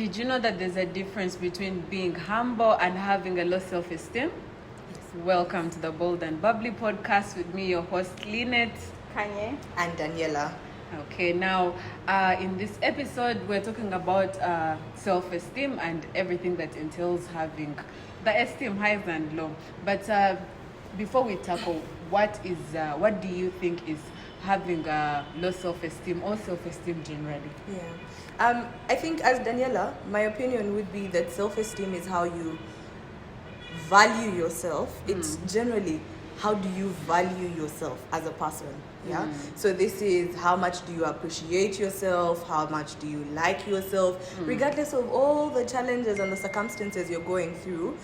Did you know that there's a difference between being humble and having a low self-esteem? Yes. Welcome to the Bold and Bubbly podcast with me, your host, Lynette, Kanye, and Daniela. Okay, now in this episode, we're talking about self-esteem and everything that entails having the esteem, highs and low. But before we tackle, what do you think is having a low self-esteem or self-esteem generally? Yeah, I think as Daniela, my opinion would be that self-esteem is how you value yourself. It's generally how do you value yourself as a person. Yeah. So this is how much do you appreciate yourself, how much do you like yourself, regardless of all the challenges and the circumstances you're going through.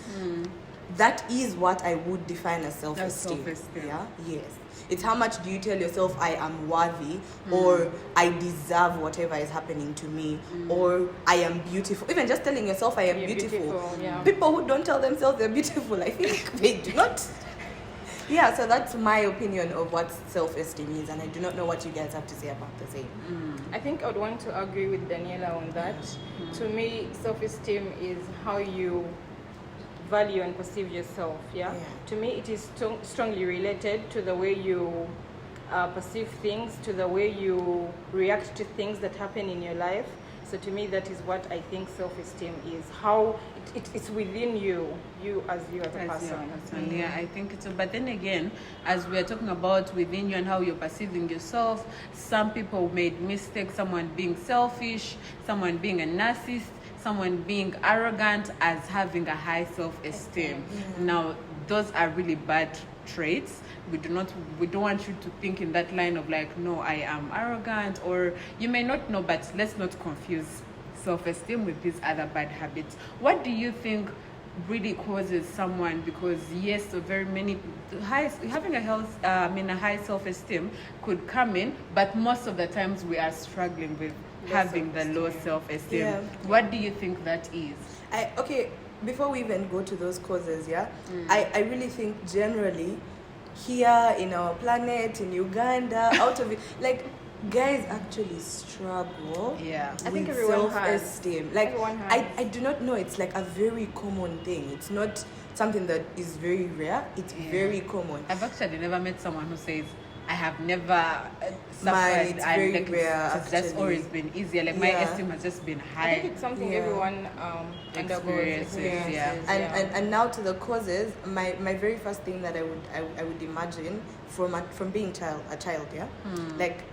That is what I would define as self-esteem. Yeah. Yes. It's how much do you tell yourself I am worthy, or I deserve whatever is happening to me, or I am beautiful. Even just telling yourself I am beautiful. Yeah. People who don't tell themselves they're beautiful, I think they do not. Yeah, so that's my opinion of what self-esteem is, and I do not know what you guys have to say about the same. I think I would want to agree with Daniela on that. To me, self-esteem is how you value and perceive yourself. Yeah. To me, it is strongly related to the way you perceive things, to the way you react to things that happen in your life. So to me, that is what I think self-esteem is. How it's within you as a person. Yeah, I think it's. But then again, as we are talking about within you and how you're perceiving yourself, some people made mistakes. Someone being selfish, someone being a narcissist, someone being arrogant as having a high self-esteem. Now, those are really bad traits. We don't want you to think in that line of like, no, I am arrogant, or you may not know, but let's not confuse self-esteem with these other bad habits. What do you think really causes someone? Because yes, so very many having a high self-esteem could come in, but most of the times we are struggling with having the low self-esteem. Yeah. What do you think that is? Before we even go to those causes, I really think generally here in our planet, in Uganda, out of it, like, guys actually struggle I think with everyone self-esteem. Like, I do not know, it's like a very common thing. It's not something that is very rare. It's very common. I've actually never met someone who says, I have never Mine, suffered. it's very like, rare, that's always been easier. Like my esteem has just been high. I think it's something everyone undergoes. And now to the causes, my very first thing that I would imagine from being a child, like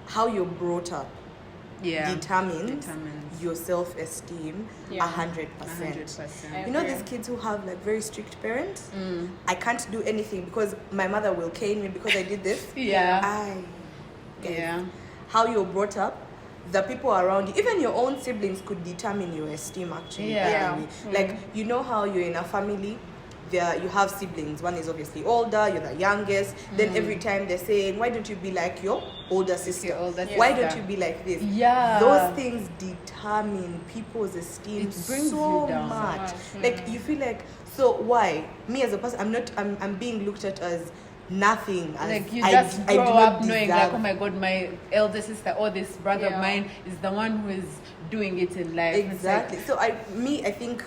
how you're brought up determines your self-esteem 100%. You know these kids who have like very strict parents? I can't do anything because my mother will cane me because I did this. How you're brought up, the people around you, even your own siblings could determine your esteem actually. Like, you know how you're in a family, you have siblings. One is obviously older, you're the youngest. Then every time they're saying, why don't you be like your older sister? Why don't you be like this? Those things determine people's esteem so much. Like, you feel like, so why? Me as a person, I'm being looked at as nothing. Like you just grow up knowing like, oh my god, my elder sister or this brother of mine is the one who is doing it in life. Exactly. So I think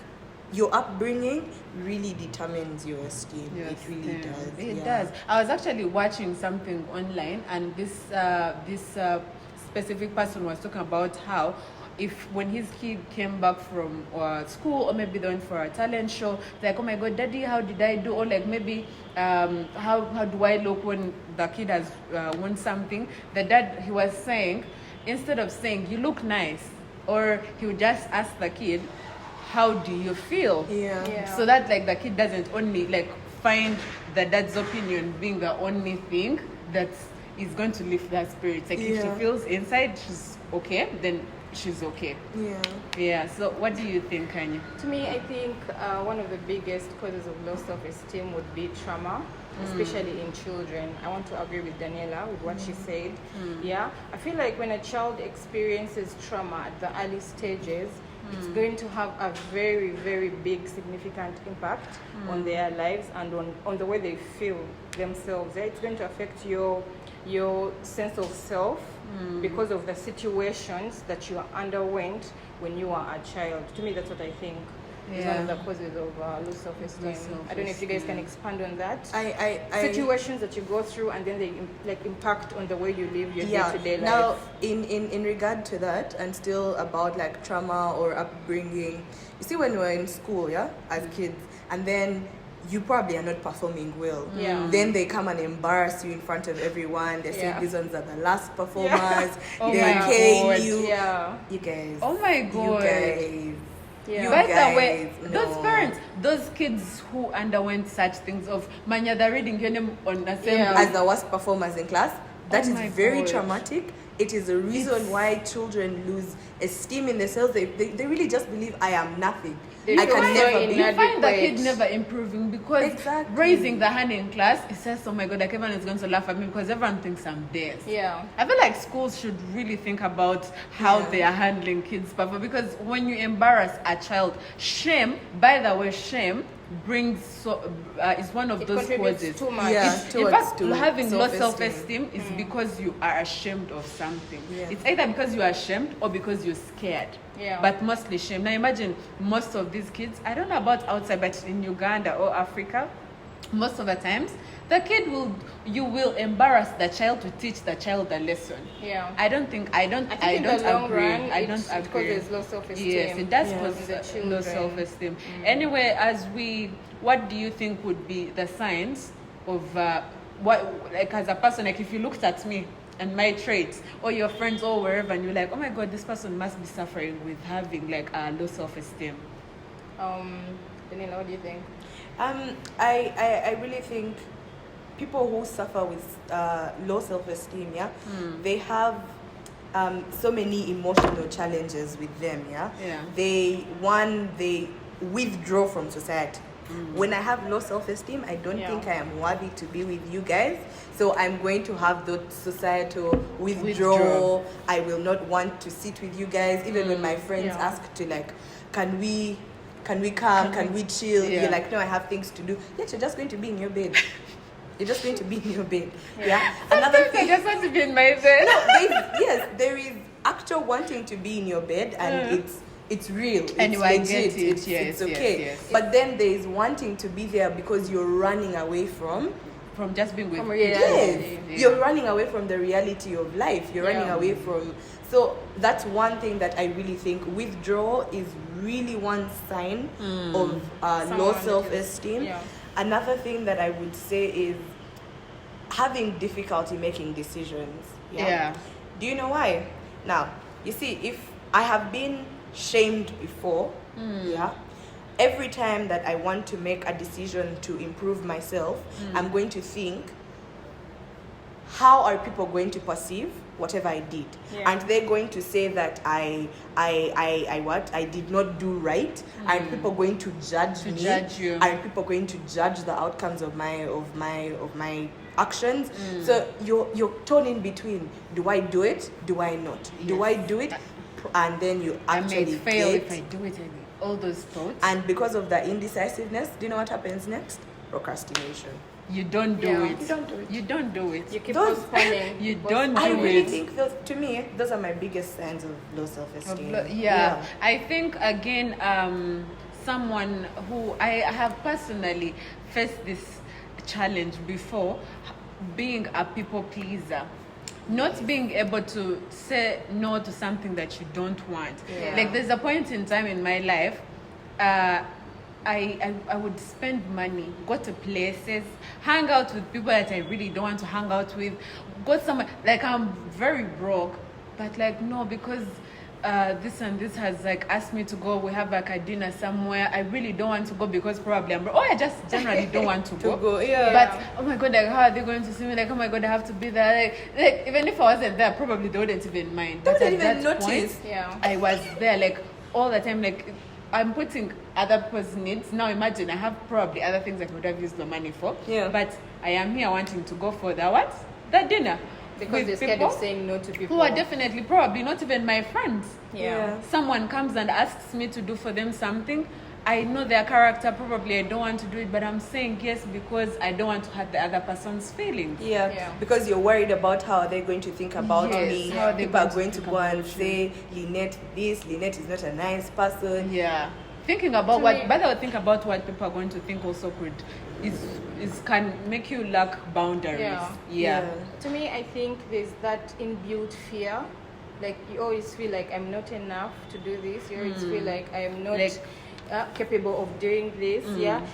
your upbringing really determines your esteem. It really does. It does. I was actually watching something online, and this specific person was talking about how when his kid came back from school, or maybe they went for a talent show, like, oh my god, daddy, how did I do? Or like maybe how do I look when the kid has won something? The dad, he was saying, instead of saying you look nice, or he would just ask the kid, how do you feel? So that like the kid doesn't only like find the dad's opinion being the only thing that is going to lift their spirits. Like if she feels inside she's okay, then she's okay. So what do you think, Kanye? To me, I think one of the biggest causes of low self-esteem would be trauma, especially in children. I want to agree with Daniela with what she said. I feel like when a child experiences trauma at the early stages, it's going to have a very, very big, significant impact on their lives and on the way they feel themselves. It's going to affect your your sense of self because of the situations that you underwent when you were a child. To me, that's what I think is one of the causes of low self-esteem. I don't know if you guys can expand on that. Situations that you go through and then they like impact on the way you live your day-to-day life. Now, in regard to that, and still about like trauma or upbringing, you see when we're in school, as kids, and then you probably are not performing well. Yeah. Then they come and embarrass you in front of everyone. They say these ones are the last performers. Oh They're my paying God. you. Yeah. You guys. Oh my God. You guys. Yeah. You By the guys, way, no. those parents, those kids who underwent such things of manya, they're reading your name on assembly. As the worst performers in class, that Oh is my very God. traumatic. It is a reason why children lose esteem in themselves. They really just believe I am nothing. They I feel can so never be. You find the kid inadequate. never improving because Exactly. raising the hand in class, it says, oh my God, like everyone is going to laugh at me because everyone thinks I'm theirs. Yeah. I feel like schools should really think about how they are handling kids' performance, because when you embarrass a child, shame, by the way, shame brings is one of It those contributes causes. too much. Yeah. In towards fact, to having low self-esteem. self-esteem is because you are ashamed of something. Yeah. It's either because you are ashamed or because you're scared. Yeah. But mostly shame. Now imagine most of these kids, I don't know about outside, but in Uganda or Africa, most of the times, the kid you will embarrass the child to teach the child a lesson. Yeah. I don't agree. in the long run, I don't it agree. causes low self-esteem. Yes, it does in cause the low children. self-esteem. Anyway, what do you think would be the signs of what, like as a person, like if you looked at me and my traits, or your friends or wherever, and you're like, oh my God, this person must be suffering with having like a low self-esteem. Daniela, what do you think? I really think people who suffer with low self-esteem, they have so many emotional challenges with them, They withdraw from society. When I have low self-esteem, I don't think I am worthy to be with you guys. So I'm going to have the societal withdraw. I will not want to sit with you guys. Even when my friends ask to like, can we come? Can we chill? Yeah. You're like, no, I have things to do. Yet you're just going to be in your bed. You're just going to be in your bed. Yeah. Another I just want to be in my bed. There is actual wanting to be in your bed, and it's real. It's Anyway, I legit. get it. It's okay. Yes. But then there is wanting to be there because you're running away from just being with From people. reality. Yes, you're running away from the reality of life. You're running away from. So that's one thing that I really think withdrawal is really one sign of low Someone self-esteem. Yeah. Another thing that I would say is having difficulty making decisions. Yeah. Do you know why? Now, you see, if I have been shamed before, every time that I want to make a decision to improve myself, I'm going to think, how are people going to perceive whatever I did? Yeah. And they're going to say that I did not do right, and people going to judge me, judge you. and people going to judge the outcomes of my actions. So you're torn in between. Do I do it? Do I not? Do I do it? And then you I actually may fail get, if I do it. All those thoughts. and because of the indecisiveness, do you know what happens next? Procrastination. You don't do Yeah. it. You don't do it. You don't do it. You keep Those- postponing. You don't I do really it. think to me, those are my biggest signs of low self-esteem. Yeah, I think again, someone who I have personally faced this challenge before, being a people pleaser, not being able to say no to something that you don't want. Yeah. Like there's a point in time in my life, I would spend money, go to places, hang out with people that I really don't want to hang out with, go somewhere, like I'm very broke, but like no, because this and this has like asked me to go, we have like a dinner somewhere, I really don't want to go because probably I'm broke, or I just generally don't want to go. But oh my God, like how are they going to see me? Like oh my God, I have to be there. Like even if I wasn't there, probably they wouldn't even mind. They But wouldn't at even that notice. point, Yeah. I was there like all the time, like I'm putting other people's needs. Now imagine I have probably other things I could have used the money for. Yeah. But I am here wanting to go for the what? The dinner. Because with they're scared people of saying no to people. who are definitely probably not even my friends. Yeah. Someone comes and asks me to do for them something, I know their character, probably I don't want to do it, but I'm saying yes because I don't want to hurt the other person's feelings. Yeah, because you're worried about how they're going to think about Yes, me. how they're People are going going to to think go and about say, Lynette this, Lynette is not a nice person. Yeah. Thinking about To what, me- but I think about what people are going to think also is can make you lack boundaries. Yeah. To me, I think there's that inbuilt fear. Like, you always feel like I'm not enough to do this. You always feel like I am not capable of doing this.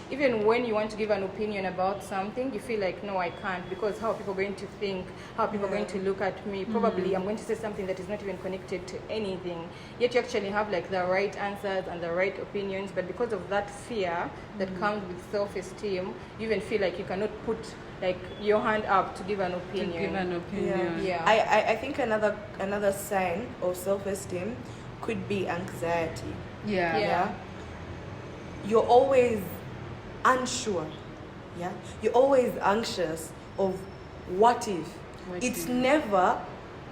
Even when you want to give an opinion about something, you feel like, no, I can't, because how are people going to think? How are people going to look at me? Probably I'm going to say something that is not even connected to anything. Yet you actually have like the right answers and the right opinions, but because of that fear that comes with self-esteem, you even feel like you cannot put like your hand up to give an opinion. I think another sign of self-esteem could be anxiety. You're always unsure. You're always anxious of what if. It's never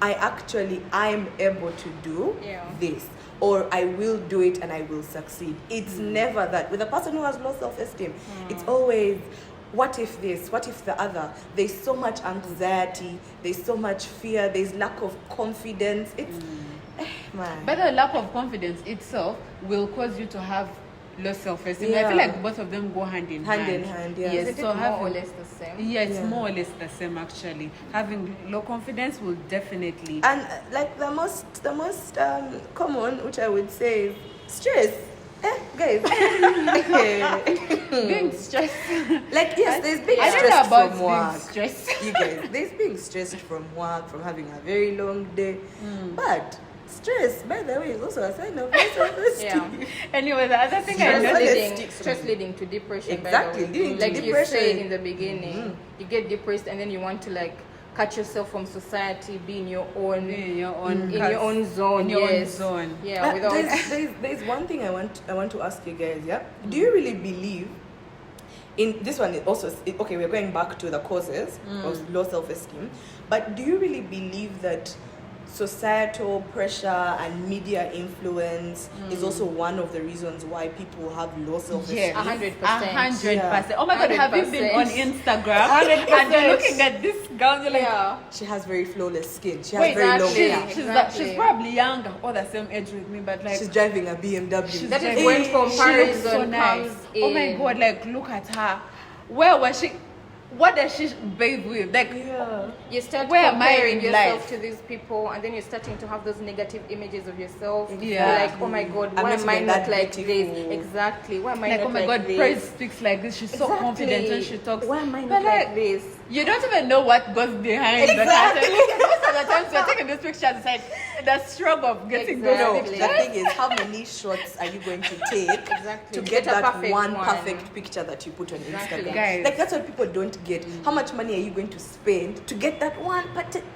I'm able to do this, or I will do it and I will succeed. It's never that. With a person who has low self-esteem, it's always, what if this? What if the other? There's so much anxiety. There's so much fear. There's lack of confidence. It's, man. But the lack of confidence itself will cause you to have low self-esteem. I feel like both of them go hand in hand. Yes. Is it more or less the same? Yeah, it's more or less the same actually. Having low confidence will definitely. And like the most common, which I would say, is stress. Guys. Being stressed. Like, yes, there's being I don't know stressed about from being work. stressed. You guys, there's being stressed from work, from having a very long day. But stress, by the way, is also a sign of low self-esteem. Anyway, the other thing Stress I noticed. Stress leading to depression. Exactly, by the way. leading to like depression. you said in the beginning, you get depressed and then you want to like cut yourself from society, be in your own zone. In your own zone. Yeah, without there's one thing I want to ask you guys. Do you really believe in this one? Also, okay, we're going back to the causes of low self-esteem, but do you really believe that societal pressure and media influence is also one of the reasons why people have low self-esteem? Yes, 100%. 100%. Oh my God, have you been 100%. on Instagram? And you're looking at this girl, you're like, she has very flawless skin. She has wait, very long she's, hair. she's probably younger or the same age with me, but like She's driving a BMW. That is Hey, when she comparison looks so nice. comes Oh my in. God, like look at her. Where was she? What does she bathe with? Like, You start Where am I comparing in yourself life? to these people, and then you're starting to have those negative images of yourself. Yeah. You're like, oh my God, I'm why not am I even not that like beautiful. this? Exactly. Why am I like not oh my like God, this? Praise speaks like this. She's so confident when she talks. Why am I But not like this? You don't even know what goes behind the curtain. Most of the times we're taking these pictures, it's like the struggle of getting Exactly. No, those the pictures. thing is, how many shots are you going to take Exactly. to get Get a that perfect one one. perfect picture that you put on Exactly. Instagram? Guys. Like, that's what people don't get. How much money are you going to spend to get that one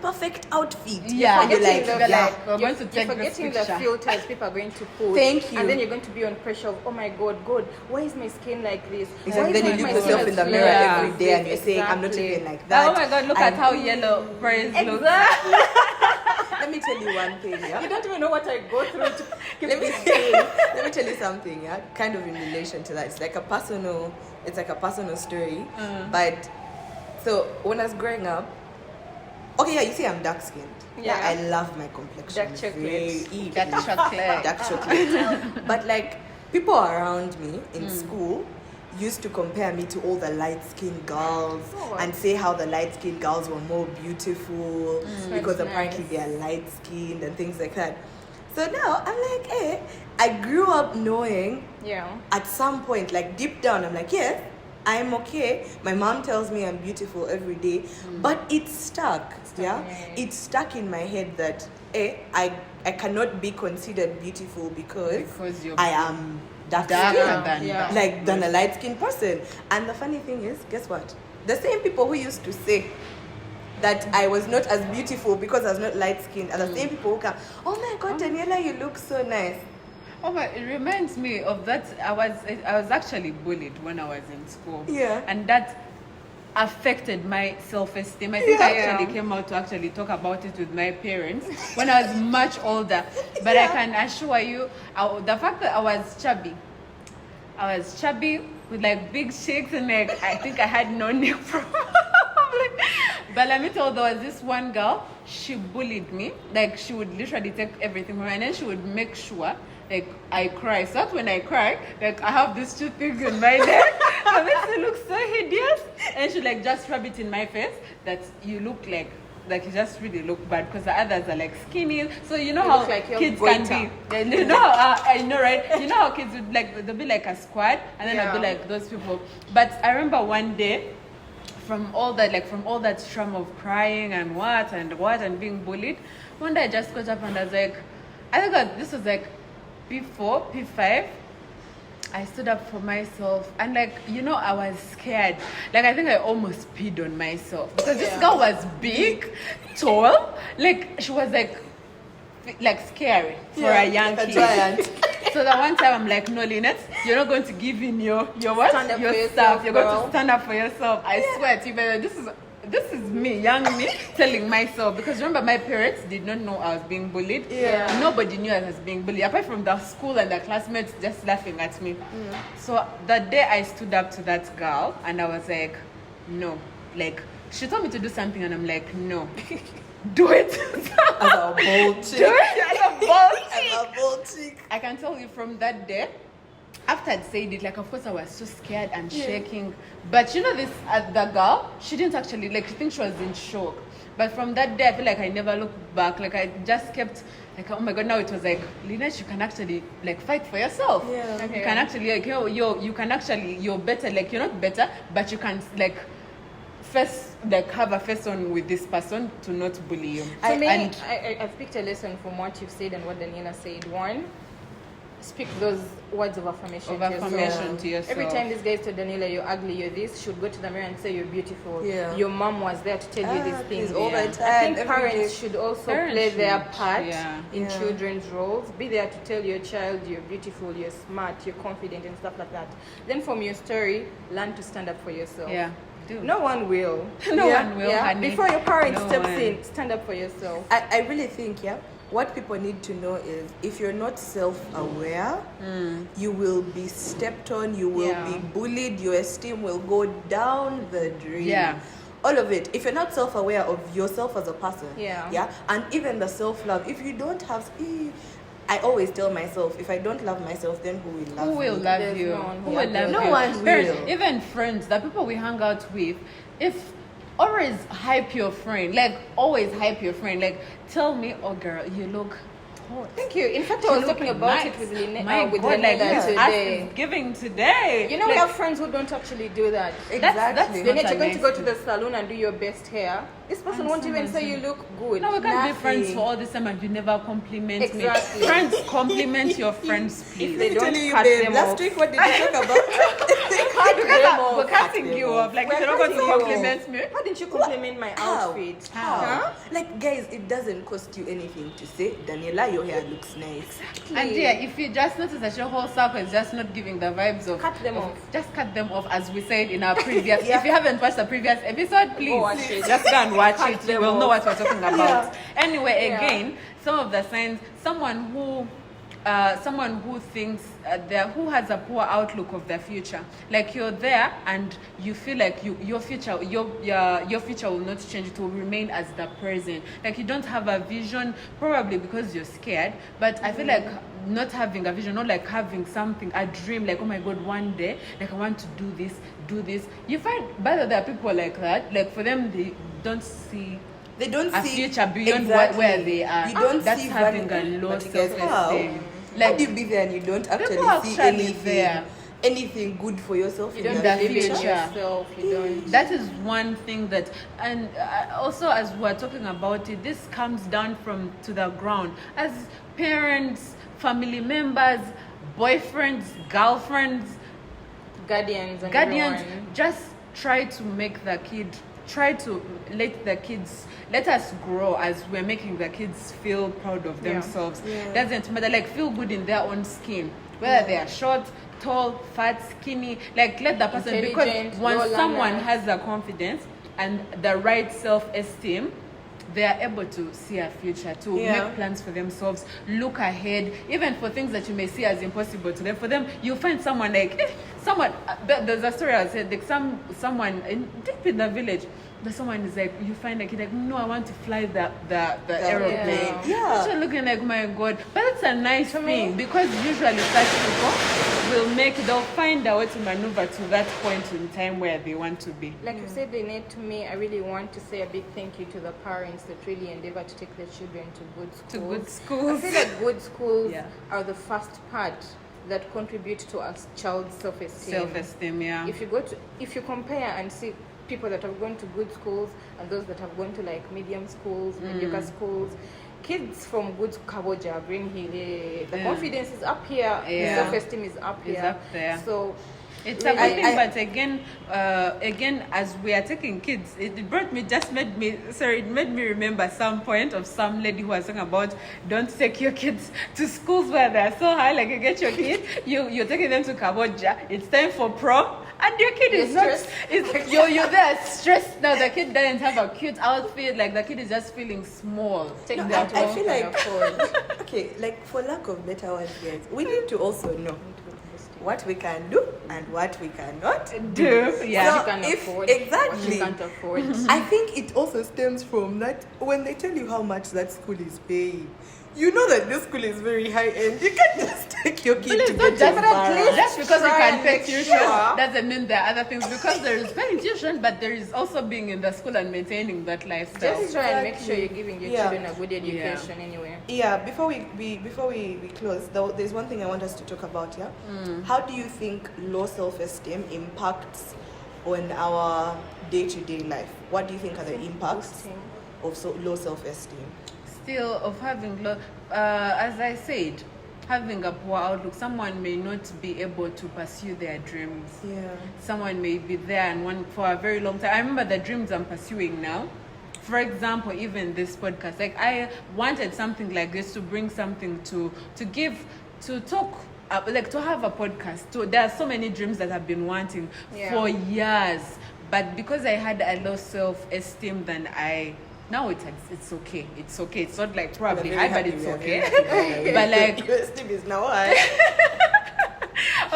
perfect outfit? Yeah. And you're like, Forgetting the, yeah. we're going to you're take this forgetting the picture. filters people are going to put. Thank you. And then you're going to be on pressure of, oh my God, why is my skin like this? Exactly. Why is Then you my look skin yourself in the as mirror clear every as day and you're this? saying, I'm not Exactly. even like that. Oh my God, look at And how yellow Praise looks. let me tell you one thing, You don't even know what I go through to keep let me this skin. let me tell you something, kind of in relation to that. It's like a personal story. But so when I was growing up, okay, you see I'm dark skinned. Yeah. I love my complexion. Dark chocolate. Very easy. Dark chocolate. Dark chocolate. But like people around me in school used to compare me to all the light-skinned girls and say how the light-skinned girls were more beautiful because That's apparently nice. they are light-skinned and things like that. So now I'm like, I grew up knowing at some point, like deep down, I'm like, yes, I'm okay. My mom tells me I'm beautiful every day, but it's stuck. It's stuck in my head that I cannot be considered beautiful because you're I am dark darker skinned, than that. like than a light skinned person. And the funny thing is, guess what? The same people who used to say that I was not as beautiful because I was not light skinned are the same people who come, oh my God, Daniela, you look so nice. Oh my, it reminds me of that. I was actually bullied when I was in school. Yeah. And that affected my self-esteem. I think I actually came out to actually talk about it with my parents when I was much older. But I can assure you, the fact that I was chubby, I was chubby with like big cheeks and like I think I had no neck problem. But let me tell you, there was this one girl, she bullied me. Like she would literally take everything from me and then she would make sure like I cry. So that when I cry, like I have this two things in my neck that makes me look so hideous. And she like just rub it in my face that you look like you just really look bad because the others are like skinny. So you know how like kids can be. You know how, I know, right? You know how kids would like they'll be like a squad and then I'll be like those people. But I remember one day from all that trauma of crying and what and being bullied, one day I just got up and I was like, I think that this was like P4, P5. I stood up for myself and like, you know, I was scared. Like I think I almost peed on myself because this girl was big, tall, like she was like scary for a young like kid. A giant. So that one time I'm like, no, Lynette, you're not going to give in your what? Stand up your for yourself, stuff. You're girl. going to stand up for yourself. I swear to you, baby, this is me, young me, telling myself. Because remember, my parents did not know I was being bullied. Yeah. Nobody knew I was being bullied, apart from the school and the classmates just laughing at me. So that day I stood up to that girl and I was like, no. Like, she told me to do something and I'm like, no. Do it. As a bold chick. Do it as a bold chick. As a bold chick. I can tell you from that day, after I'd said it, like, of course I was so scared and shaking. But you know this, the girl, she didn't actually, like, I think she was in shock. But from that day, I feel like I never looked back. Like, I just kept, like, oh my God, now it was like, Lynette, you can actually, like, fight for yourself. Yeah. Okay. You can actually, like, you can actually, you're better, like, you're not better, but you can, like, first, like, have a face on with this person to not bully you. I've picked a lesson from what you've said and what Daniela said. One, speak those words of affirmation, To yourself. Every time this guy told Daniela, you're ugly, you're this, she would go to the mirror and say, you're beautiful. Yeah. Your mom was there to tell you these things. All the time. I think every parents day. should also play their part in Yeah. children's roles. Be there to tell your child you're beautiful, you're smart, you're confident and stuff like that. Then from your story, learn to stand up for yourself. Yeah. Do. No one will. No one will, honey. Before your parent No steps one. in, stand up for yourself. I really think, what people need to know is if you're not self-aware, you will be stepped on, you will be bullied, your esteem will go down the drain. Yeah. All of it. If you're not self-aware of yourself as a person, Yeah. and even the self-love, if you don't have, I always tell myself, if I don't love myself, then who will love me? Who will love There's you? no one Who who will will. love No you? one Parents, will. even friends, the people we hang out with, if always hype your friend, like always hype your friend, like tell me, oh girl, you look hot. Thank you. In fact, I was You look talking about nice. it with Lynette, My with God, like Daniela this ass today. is giving today. You know, like, we have friends who don't actually do that. that's Exactly. not Lynette, a you're going to nice go to thing. the salon and do your best hair. This person And won't even someone say you look good. No, we can't be friends Nothing. for all this time and you never compliment Exactly. me. Friends, compliment your friends, please. They don't Telling you, cut babe, them last off. week, what did you talk about? Because we're Cut cutting them you off. off. Like, We're you're not going to cutting you off. compliment me. Why didn't you compliment my How? outfit? How? Huh? Like, guys, it doesn't cost you anything to say, Daniela, your hair looks nice. And yeah, if you just notice that your whole circle is just not giving the vibes of Cut them off. just cut them off, as we said in our previous. If you haven't watched the previous episode, please watch it. just go and watch Cut it. You them will know off. what we're talking about. Anyway, Yeah. again, some of the signs. Someone who thinks who has a poor outlook of the future. Like you're there and you feel like your future will not change. It will remain as the present. Like you don't have a vision, probably because you're scared. But I feel like not having a vision, not like having something, a dream, like, oh my God, one day, like I want to do this. You find, by the way, there are people like that. Like for them, they don't see They don't a see future beyond exactly. where they are. You don't That's see having value. a low But you guys, self-esteem. how Like do you be there and you don't actually people see actually there. anything good for yourself? You in don't your the believe in future. yourself. You don't. That is one thing that, and also as we're talking about it, this comes down to the ground. As parents, family members, boyfriends, girlfriends, Guardians and guardians, everyone. just try to let us grow as we're making the kids feel proud of themselves. Doesn't matter, like feel good in their own skin, whether they are short, tall, fat, skinny, like let the person, because Intelligent, once low someone learners. has the confidence and the right self-esteem, they are able to see a future, to make plans for themselves, look ahead, even for things that you may see as impossible to them. For them, you find someone like there's a story I said, like someone deep in the village. But someone is like, you find like, no, I want to fly the aeroplane. Yeah. You're looking like, my God. But it's a nice thing, because usually such people they'll find a way to maneuver to that point in time where they want to be. Like you said, Lynette, to me, I really want to say a big thank you to the parents that really endeavor to take their children to good schools. To good schools. I feel like good schools are the first part that contribute to a child's self-esteem. Self-esteem, yeah. If you compare and see people that have gone to good schools and those that have gone to like medium schools, mediocre schools, kids from good Kaboja, Green Hill, the confidence is up here, the self-esteem is up here. It's up there. So it's a good thing, but again, as we are taking kids, it made me remember some point of some lady who was talking about don't take your kids to schools where they're so high. Like, you get your kid, you're taking them to Cambodia, it's time for prom, and your kid is you're there stressed now. The kid doesn't have a cute outfit, like the kid is just feeling small. I feel like okay, like for lack of better words, guys, we need to also know what we can do and what we cannot do. Yeah. What you can afford. Exactly. What you can't afford. I think it also stems from that when they tell you how much that school is paying. You know that this school is very high end. You can't just take your kid to get embarrassed. Just because you can pay tuition sure. doesn't mean there are other things. Because there is paying tuition, but there is also being in the school and maintaining that lifestyle. Just try and make sure you're giving your children a good education anyway. Yeah, before we close, there's one thing I want us to talk about, How do you think low self-esteem impacts on our day-to-day life? What do you think are the impacts of low self-esteem? Still, of having as I said, having a poor outlook, someone may not be able to pursue their dreams. Someone may be there and want for a very long time. I remember the dreams I'm pursuing now. For example, even this podcast, like I wanted something like this to bring something to talk, like to have a podcast. There are so many dreams that I've been wanting for years, but because I had a low self-esteem, then now it's okay. It's okay. It's not like probably high, but it's okay. But like your esteem is now high.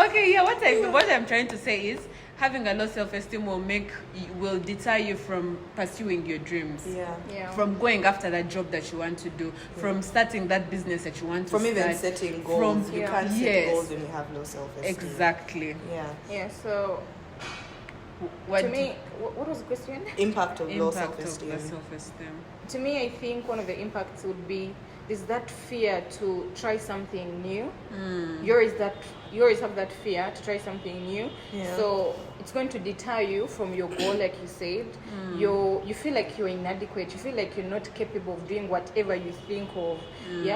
Okay, yeah. What I'm trying to say is having a low self-esteem will deter you from pursuing your dreams. From going after that job that you want to do. From starting that business that you want to start. From even setting goals. You can't set goals when you have low self-esteem. Exactly. Yeah. So. What was the question? Impact of low self-esteem. To me, I think one of the impacts would be is that fear to try something new. You always have that fear to try something new. So it's going to deter you from your goal, like you said. You feel like you're inadequate. You feel like you're not capable of doing whatever you think of.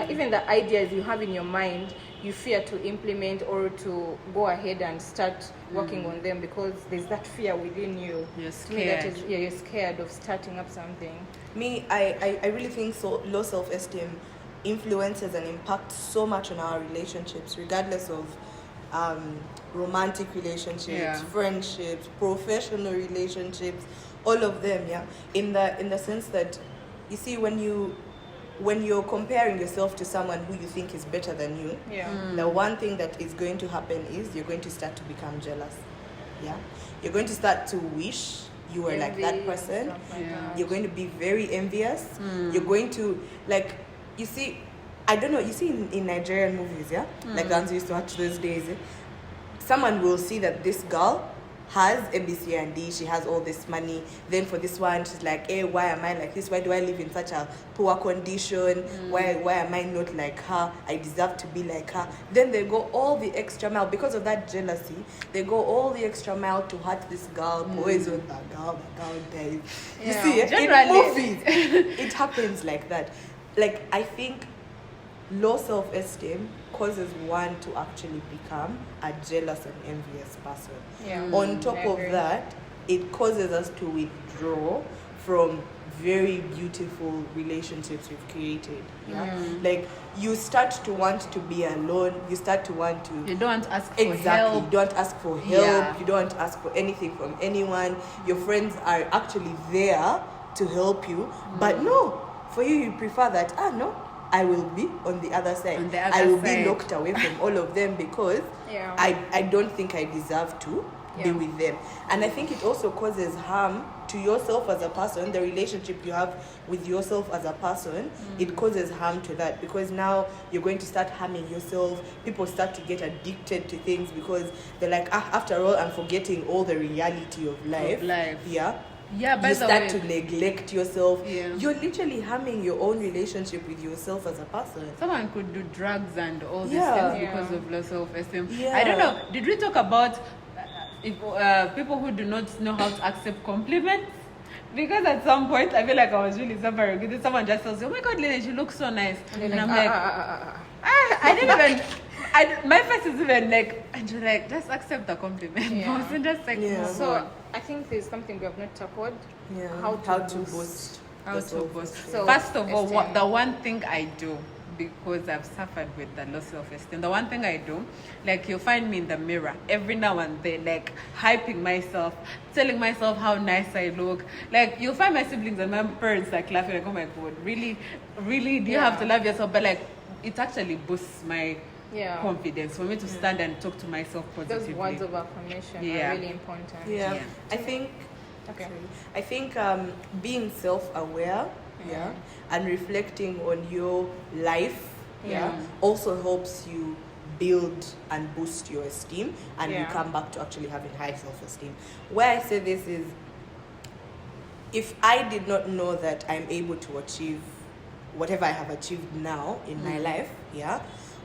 Even the ideas you have in your mind, you fear to implement or to go ahead and start working on them because there's that fear within you. You're scared. To me, that is, you're scared of starting up something. I really think low self-esteem influences and impacts so much on our relationships, regardless of romantic relationships, friendships, professional relationships, all of them. In the sense that, you see, when you're comparing yourself to someone who you think is better than you, the one thing that is going to happen is you're going to start to become jealous. You're going to start to wish you were like that person. You're going to be very envious. You're going to, like, you see, I don't know, you see in Nigerian movies, like the ones we used to watch those days, someone will see that this girl has ABC and D, she has all this money. Then for this one, she's like, hey, why am I like this? Why do I live in such a poor condition? Why am I not like her? I deserve to be like her. Then they go all the extra mile. Because of that jealousy, they go all the extra mile to hurt this girl, poison that girl dies. You see, in movies, it happens like that. Like, I think low self-esteem causes one to actually become a jealous and envious person. On top of that, it causes us to withdraw from very beautiful relationships we've created. Like, you start to want to be alone. You start to want to... You don't ask for help. You don't ask for help. You don't ask for anything from anyone. Your friends are actually there to help you. But no, for you prefer that, no, I will be on the other side. On the other I will side. be locked away from all of them because Yeah. I don't think I deserve to be with them. And I think it also causes harm to yourself as a person, the relationship you have with yourself as a person. It causes harm to that, because now you're going to start harming yourself. People start to get addicted to things because they're like, after all, I'm forgetting all the reality of life. Yeah, by You the start way, to neglect yourself. Yeah. You're literally harming your own relationship with yourself as a person. someone could do drugs and all these Yeah. things because Yeah. of low self-esteem. Yeah. I don't know. Did we talk about if people who do not know how to accept compliments? Because at some point, I feel like I was really suffering. Because someone just tells you, "Oh my God, Lena, you look so nice," and I'm like, I didn't even. My face is even like, and you're like, just accept the compliment. Yeah. And just like, Yeah. move So on. I think there's something we have not tackled. Yeah. How to boost. boost. How the to self-esteem. boost. So, First of all, esteem. the one thing I do, because I've suffered with the low self-esteem, the one thing I do, like you'll find me in the mirror every now and then, like hyping myself, telling myself how nice I look. Like you'll find my siblings and my parents like laughing, like, "Oh my God, really, really? Do you have to love yourself?" But like, it actually boosts my confidence for me to stand and talk to myself positively. Those words of affirmation Yeah. are really important. Yeah. Yeah. I think Okay. I think being self-aware, and reflecting on your life, also helps you build and boost your esteem, and you come back to actually having high self-esteem. Where I say this is, if I did not know that I'm able to achieve whatever I have achieved now in my life,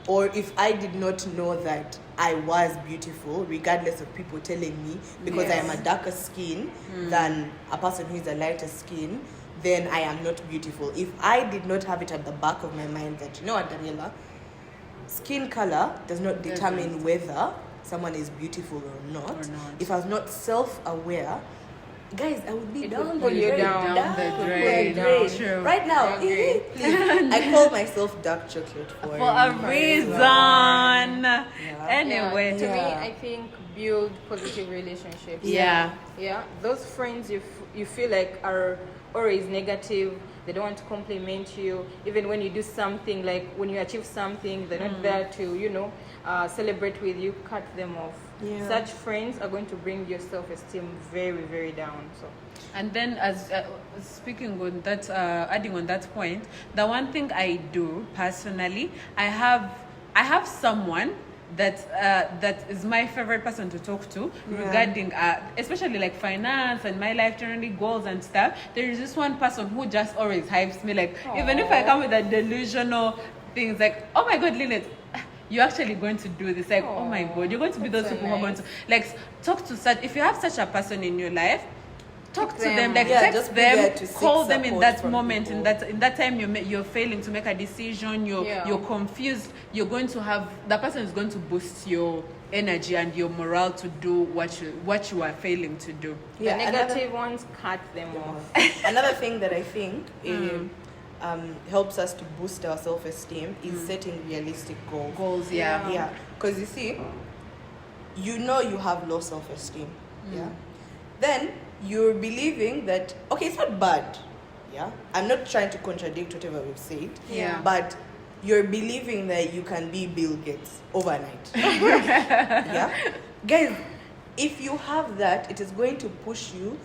or if I did not know that I was beautiful, regardless of people telling me, because I am a darker skin than a person who is a lighter skin, then I am not beautiful. If I did not have it at the back of my mind that, you know what, Daniela, skin color does not determine whether someone is beautiful or not. If I was not self-aware, guys, I would be It down would the pull you drain. down. Down the the drain. drain. True. Right now, I agree. please. I call myself dark chocolate for For a reason. Anyway. To me, I think build positive relationships. Yeah. Yeah. Those friends you feel like are always negative. They don't want to compliment you. Even when you do something, like when you achieve something, they're not there to, celebrate with you. Cut them off. Yeah. Such friends are going to bring your self-esteem very, very down. So. And then, as speaking on that, adding on that point, the one thing I do personally, I have someone that is my favorite person to talk to regarding, especially like finance and my life journey goals and stuff. There is this one person who just always hypes me, like even if I come with a delusional things, like, "Oh my God, Lynette, you're actually going to do this," like, "Oh my God, you're going to be those so people who are going nice. to like talk to such." If you have such a person in your life, talk to them, them. like Yeah, just text be there them, to seek call them in support that from moment, people. in that time you're failing to make a decision, you're confused. You're going to have, the person is going to boost your energy and your morale to do what you are failing to do. The negative ones, cut them off. Another thing that I think helps us to boost our self-esteem is setting realistic goals. Goals, yeah. Yeah, because you see, you have low self-esteem. Yeah, then you're believing that, okay, it's not bad. Yeah, I'm not trying to contradict whatever we've said. Yeah. But you're believing that you can be Bill Gates overnight. Yeah, guys, if you have that, it is going to push you,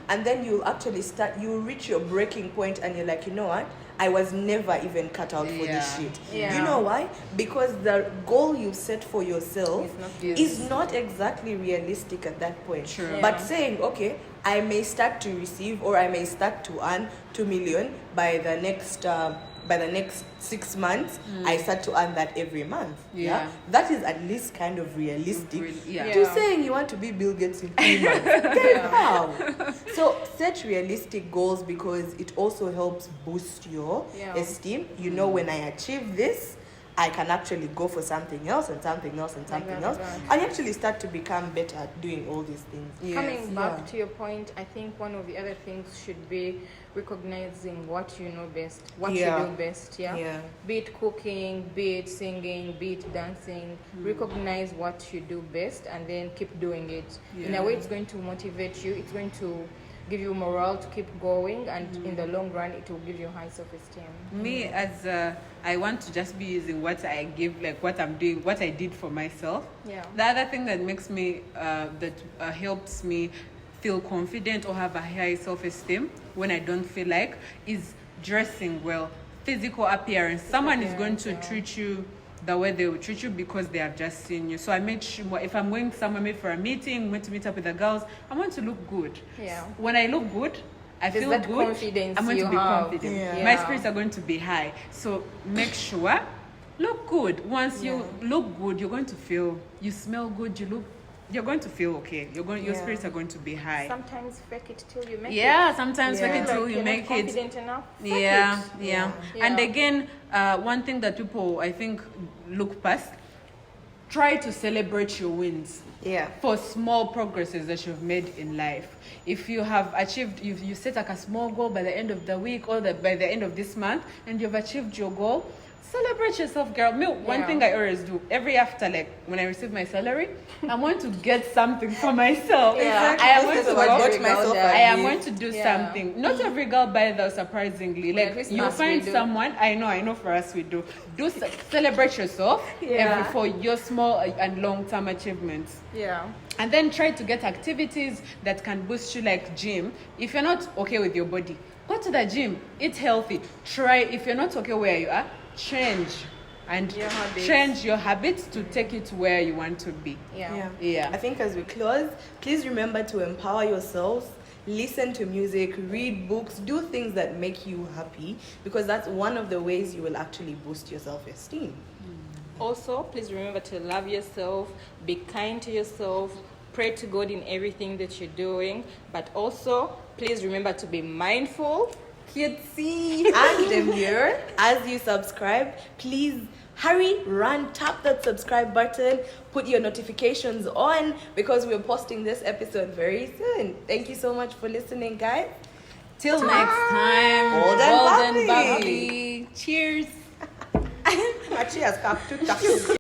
and then you'll actually you'll reach your breaking point, and you're like, you know what, I was never even cut out for this shit. Yeah. Do you know why? Because the goal you set for yourself It's is not exactly realistic at that point. True. Yeah. But saying, okay, I may start to receive, or I may start to earn 2 million by the next 6 months. I start to earn that every month. Yeah. That is at least kind of realistic. Yeah. To saying you want to be Bill Gates in 3 months. Guys, how? So set realistic goals, because it also helps boost your esteem. You know, when I achieve this, I can actually go for something else and something else and something else. I actually start to become better at doing all these things. Yes. Coming back to your point, I think one of the other things should be recognizing what you know best, what you do best. Yeah. Be it cooking, be it singing, be it dancing. Recognize what you do best and then keep doing it. In a way, it's going to motivate you. It's going to give you morale to keep going, and in the long run it will give you high self-esteem. Me, as I want to just be using what I give, like what I'm doing, what I did for myself. Yeah. The other thing that makes me helps me feel confident or have a high self-esteem when I don't feel like is dressing well, physical appearance. Someone is going to treat you the way they will treat you because they have just seen you. So I made sure if I'm going somewhere, maybe for a meeting, going to meet up with the girls, I want to look good. Yeah. When I look good, I There's feel that good. confidence I'm going to you be have. confident. Yeah. My spirits are going to be high. So make sure look good. Once you look good, you're going to feel. You smell good. You're going to feel okay. Your spirits are going to be high. Sometimes fake it till you make it. Yeah, sometimes fake it till Like you you're make not it. confident enough. Fake Yeah, it. yeah. Yeah. And again, one thing that people I think look past, try to celebrate your wins. Yeah. For small progresses that you've made in life. If you have achieved, if you set like a small goal by the end of the week or by the end of this month, and you've achieved your goal, celebrate yourself, girl. Me, one thing I always do every after, like when I receive my salary, I want to get something for myself. Yeah. I am going This to is what go- got myself a I am gift. going to do Yeah. something. Not every girl buys those, surprisingly. Like Christmas you we find do. someone. I know. For us, we do. Celebrate yourself for your small and long-term achievements. Yeah. And then try to get activities that can boost you, like gym. If you're not okay with your body, go to the gym. Eat healthy. Try, if you're not okay where you are, change. And Your habits. change your habits to take you to where you want to be. Yeah. I think as we close, please remember to empower yourselves. Listen to music, read books, do things that make you happy, because that's one of the ways you will actually boost your self-esteem. Also, please remember to love yourself, be kind to yourself, pray to God in everything that you're doing, but also please remember to be mindful. Cutesy. And Demure, as you subscribe, please hurry, run, tap that subscribe button, put your notifications on, because we're posting this episode very soon. Thank you so much for listening, guys. Till next time. Bold and Bold and bubbly. bubbly. Cheers. Cheers, Kap.